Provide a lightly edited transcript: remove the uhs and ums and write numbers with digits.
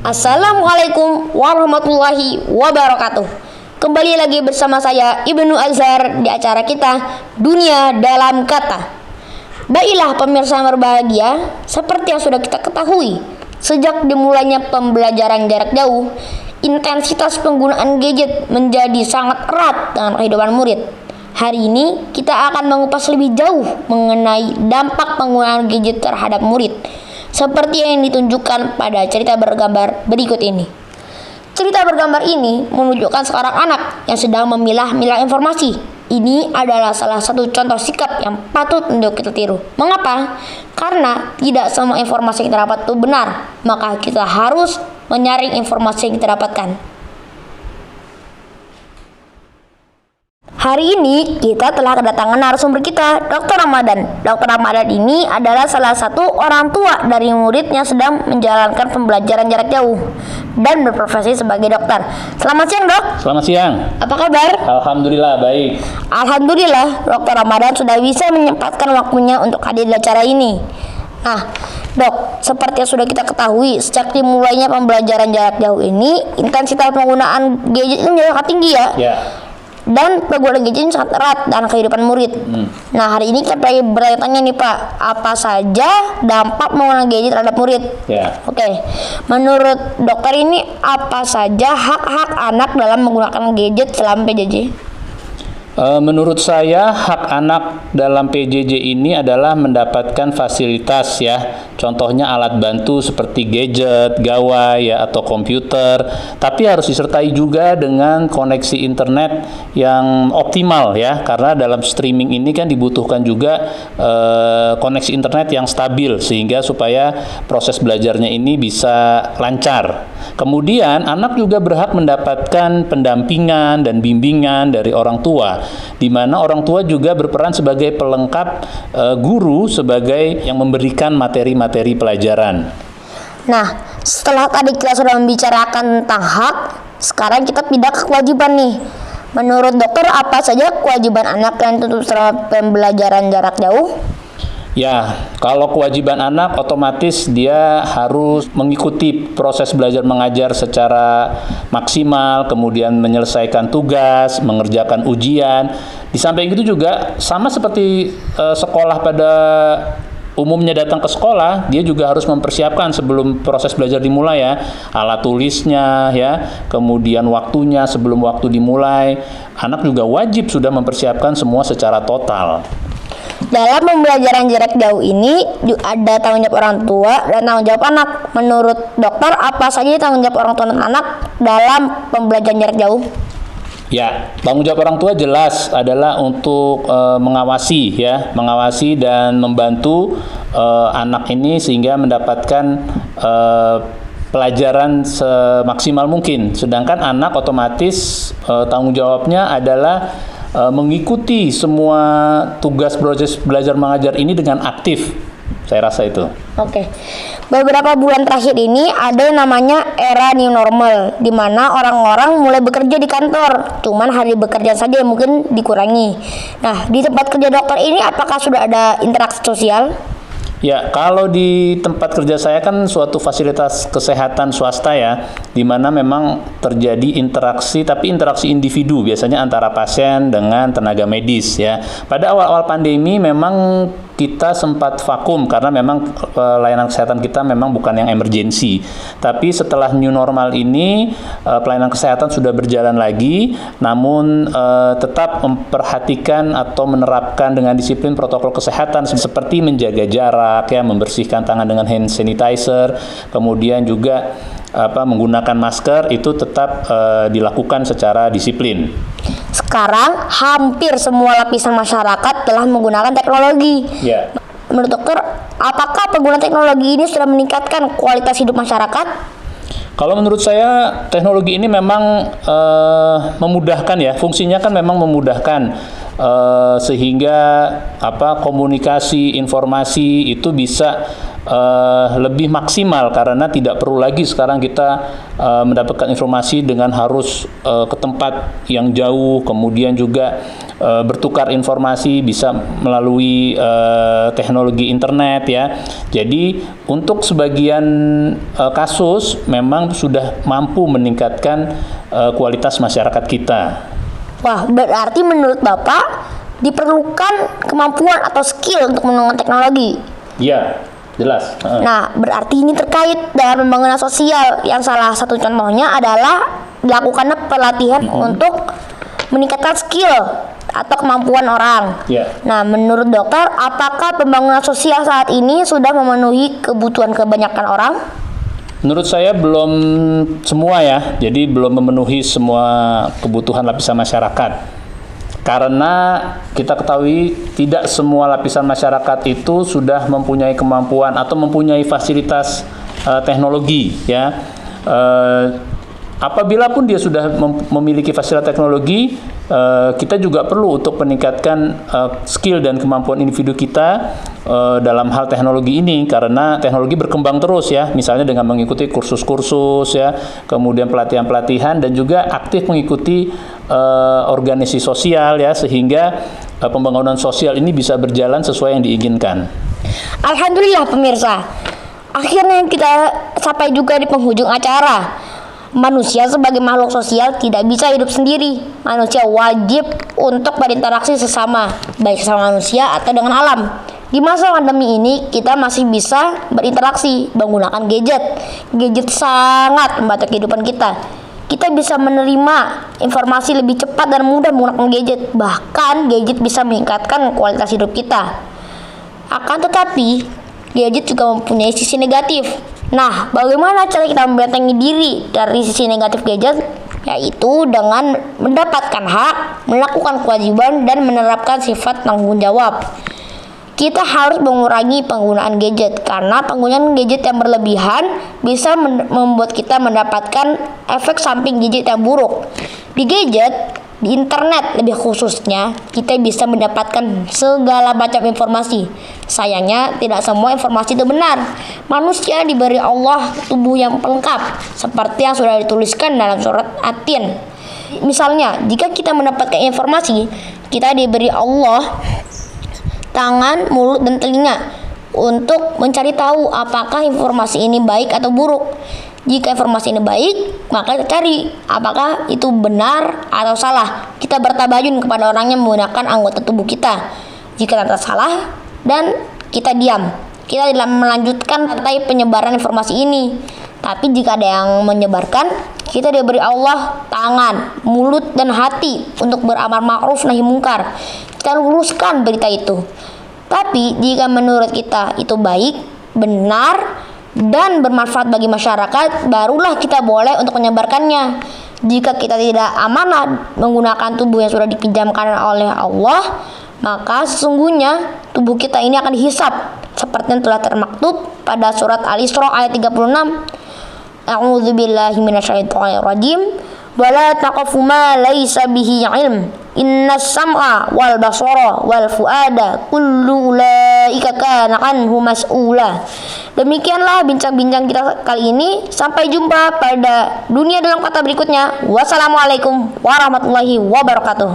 Assalamualaikum warahmatullahi wabarakatuh. Kembali lagi bersama saya Ibnu Azhar di acara kita Dunia Dalam Kata. Baiklah pemirsa yang berbahagia, seperti yang sudah kita ketahui, sejak dimulainya pembelajaran jarak jauh, intensitas penggunaan gadget menjadi sangat erat dengan kehidupan murid. Hari ini kita akan mengupas lebih jauh mengenai dampak penggunaan gadget terhadap murid, seperti yang ditunjukkan pada cerita bergambar berikut ini. Cerita bergambar ini menunjukkan seorang anak yang sedang memilah-milah informasi. Ini adalah salah satu contoh sikap yang patut untuk kita tiru. Mengapa? Karena tidak semua informasi yang kita dapat itu benar. Maka kita harus menyaring informasi yang kita dapatkan. Hari ini kita telah kedatangan narasumber kita, Dr. Ramadan. Dr. Ramadan ini adalah salah satu orang tua dari murid yang sedang menjalankan pembelajaran jarak jauh dan berprofesi sebagai dokter. Selamat siang, Dok. Selamat siang. Apa kabar? Alhamdulillah baik. Alhamdulillah, Dr. Ramadan sudah bisa menyempatkan waktunya untuk hadir di acara ini. Nah, Dok, seperti yang sudah kita ketahui, sejak dimulainya pembelajaran jarak jauh ini, intensitas penggunaan gadget ini sangat tinggi ya. Ya. Dan penggunaan gadget ini sangat erat dengan kehidupan murid. Nah, hari ini kita pengen bertanya nih Pak, apa saja dampak penggunaan gadget terhadap murid? Ya. Oke, menurut dokter ini apa saja hak-hak anak dalam menggunakan gadget selama PJJ? Menurut saya hak anak dalam PJJ ini adalah mendapatkan fasilitas ya. Contohnya alat bantu seperti gadget, gawai ya atau komputer, tapi harus disertai juga dengan koneksi internet yang optimal ya, karena dalam streaming ini kan dibutuhkan juga koneksi internet yang stabil sehingga supaya proses belajarnya ini bisa lancar. Kemudian anak juga berhak mendapatkan pendampingan dan bimbingan dari orang tua, di mana orang tua juga berperan sebagai pelengkap guru sebagai yang memberikan materi-materi pelajaran. Nah, setelah tadi kita sudah membicarakan tentang hak, sekarang kita pindah ke kewajiban nih. Menurut dokter, apa saja kewajiban anak yang tutup selama pembelajaran jarak jauh? Ya, kalau kewajiban anak otomatis dia harus mengikuti proses belajar mengajar secara maksimal, kemudian menyelesaikan tugas, mengerjakan ujian. Di samping itu juga sama seperti sekolah pada umumnya datang ke sekolah, dia juga harus mempersiapkan sebelum proses belajar dimulai ya, alat tulisnya ya, kemudian waktunya sebelum waktu dimulai. Anak juga wajib sudah mempersiapkan semua secara total. Dalam pembelajaran jarak jauh ini ada tanggung jawab orang tua dan tanggung jawab anak. Menurut dokter, apa saja tanggung jawab orang tua dan anak dalam pembelajaran jarak jauh? Ya, tanggung jawab orang tua jelas adalah untuk mengawasi dan membantu anak ini sehingga mendapatkan pelajaran semaksimal mungkin. Sedangkan anak otomatis tanggung jawabnya adalah mengikuti semua tugas proses belajar mengajar ini dengan aktif. Saya rasa itu. Oke. Beberapa bulan terakhir ini ada yang namanya era new normal, di mana orang-orang mulai bekerja di kantor. Cuman hari bekerja saja yang mungkin dikurangi. Nah, di tempat kerja dokter ini apakah sudah ada interaksi sosial? Ya, kalau di tempat kerja saya kan suatu fasilitas kesehatan swasta ya, di mana memang terjadi interaksi, tapi interaksi individu biasanya antara pasien dengan tenaga medis ya. Pada awal-awal pandemi memang kita sempat vakum karena memang pelayanan kesehatan kita memang bukan yang emergensi. Tapi setelah new normal ini pelayanan kesehatan sudah berjalan lagi, namun tetap memperhatikan atau menerapkan dengan disiplin protokol kesehatan seperti menjaga jarak ya, membersihkan tangan dengan hand sanitizer, kemudian juga menggunakan masker itu tetap dilakukan secara disiplin. Sekarang hampir semua lapisan masyarakat telah menggunakan teknologi. Ya. Menurut dokter, apakah penggunaan teknologi ini sudah meningkatkan kualitas hidup masyarakat? Kalau menurut saya teknologi ini memang memudahkan ya, fungsinya kan memang memudahkan sehingga komunikasi informasi itu bisa lebih maksimal karena tidak perlu lagi sekarang kita mendapatkan informasi dengan harus ke tempat yang jauh, kemudian juga bertukar informasi bisa melalui teknologi internet ya. Jadi untuk sebagian kasus memang sudah mampu meningkatkan kualitas masyarakat kita. Wah, berarti menurut Bapak diperlukan kemampuan atau skill untuk menggunakan teknologi. Ya, jelas. Nah, berarti ini terkait dengan pembangunan sosial yang salah satu contohnya adalah dilakukannya pelatihan untuk meningkatkan skill atau kemampuan orang. Ya. Nah, menurut dokter, apakah pembangunan sosial saat ini sudah memenuhi kebutuhan kebanyakan orang? Menurut saya belum semua ya, jadi belum memenuhi semua kebutuhan lapisan masyarakat. Karena kita ketahui tidak semua lapisan masyarakat itu sudah mempunyai kemampuan atau mempunyai fasilitas teknologi ya. Apabila pun dia sudah memiliki fasilitas teknologi, kita juga perlu untuk meningkatkan skill dan kemampuan individu kita dalam hal teknologi ini, karena teknologi berkembang terus ya, misalnya dengan mengikuti kursus-kursus ya, kemudian pelatihan-pelatihan dan juga aktif mengikuti organisasi sosial ya, sehingga pembangunan sosial ini bisa berjalan sesuai yang diinginkan. Alhamdulillah pemirsa, akhirnya kita sampai juga di penghujung acara. Manusia sebagai makhluk sosial tidak bisa hidup sendiri. Manusia wajib untuk berinteraksi sesama, baik sesama manusia atau dengan alam. Di masa pandemi ini, kita masih bisa berinteraksi menggunakan gadget. Gadget sangat membantu kehidupan kita. Kita bisa menerima informasi lebih cepat dan mudah menggunakan gadget. Bahkan, gadget bisa meningkatkan kualitas hidup kita. Akan tetapi, gadget juga mempunyai sisi negatif. Nah, bagaimana cara kita membentengi diri dari sisi negatif gadget? Yaitu dengan mendapatkan hak, melakukan kewajiban, dan menerapkan sifat tanggung jawab. Kita harus mengurangi penggunaan gadget, karena penggunaan gadget yang berlebihan bisa membuat kita mendapatkan efek samping gadget yang buruk. Di gadget, di internet lebih khususnya, kita bisa mendapatkan segala macam informasi. Sayangnya, tidak semua informasi itu benar. Manusia diberi Allah tubuh yang pelengkap, seperti yang sudah dituliskan dalam surat At-Tin. Misalnya, jika kita mendapatkan informasi, kita diberi Allah tangan, mulut, dan telinga untuk mencari tahu apakah informasi ini baik atau buruk. Jika informasi ini baik, maka kita cari apakah itu benar atau salah. Kita bertabayun kepada orang yang menggunakan anggota tubuh kita. Jika ternyata salah, dan kita diam. Kita tidak melanjutkan rantai penyebaran informasi ini. Tapi jika ada yang menyebarkan, kita diberi Allah tangan, mulut, dan hati untuk beramar ma'ruf nahi mungkar. Kita luruskan berita itu. Tapi jika menurut kita itu baik, benar, dan bermanfaat bagi masyarakat, barulah kita boleh untuk menyebarkannya. Jika kita tidak amanah menggunakan tubuh yang sudah dipinjamkan oleh Allah, maka sesungguhnya tubuh kita ini akan dihisab seperti yang telah termaktub pada surat Al-Isra ayat 36. A'udzubillahi minasyaitonirrajim. Wala taqfu ma laisa bihi ilm. Innas sam'a wal basara wal fuada kullu ulaika kana anhu mas'ula. Demikianlah bincang-bincang kita kali ini. Sampai jumpa pada dunia dalam kata berikutnya. Wassalamualaikum warahmatullahi wabarakatuh.